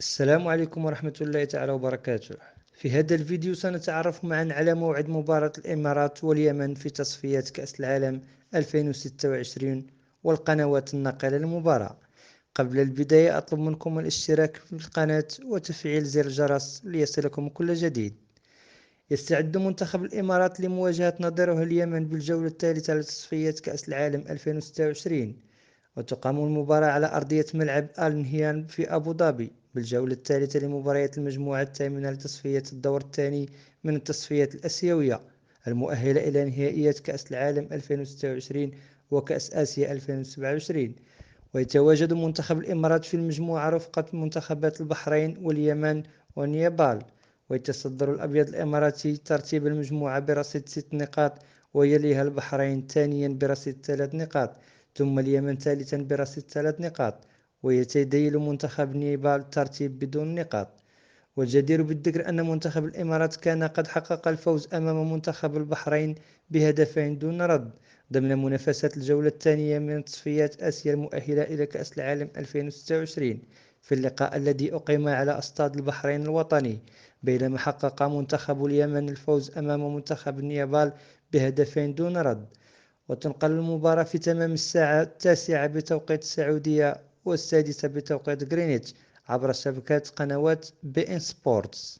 السلام عليكم ورحمة الله تعالى وبركاته. في هذا الفيديو سنتعرف معا على موعد مباراة الإمارات واليمن في تصفيات كأس العالم 2026 والقنوات الناقلة للمباراة. قبل البداية أطلب منكم الاشتراك في القناة وتفعيل زر الجرس ليصلكم كل جديد. يستعد منتخب الإمارات لمواجهة نظيره اليمن بالجولة الثالثة لتصفيات كأس العالم 2026، وتقام المباراة على أرضية ملعب آل نهيان في أبو ظبي بالجولة الثالثة لمباريات المجموعة الثامنة لتصفية الدور الثاني من التصفيات الآسيوية المؤهلة إلى نهائيات كأس العالم 2026 وكأس آسيا 2027. ويتواجد منتخب الإمارات في المجموعة رفقة منتخبات البحرين واليمن ونيبال. ويتصدر الأبيض الإماراتي ترتيب المجموعة برصيد 6 نقاط، ويليها البحرين ثانيا برصيد 3 نقاط، ثم اليمن ثالثا برصيد 3 نقاط، ويتديل منتخب نيبال الترتيب بدون نقاط. والجدير بالذكر أن منتخب الإمارات كان قد حقق الفوز أمام منتخب البحرين بهدفين دون رد ضمن منافسات الجولة الثانية من تصفيات آسيا المؤهلة إلى كأس العالم 2026 في اللقاء الذي أقيم على استاد البحرين الوطني، بينما حقق منتخب اليمن الفوز أمام منتخب نيبال بهدفين دون رد. وتنقل المباراة في تمام الساعة 9 بتوقيت السعودية و6 بتوقيت غرينتش عبر شبكات قنوات بي إن سبورتس.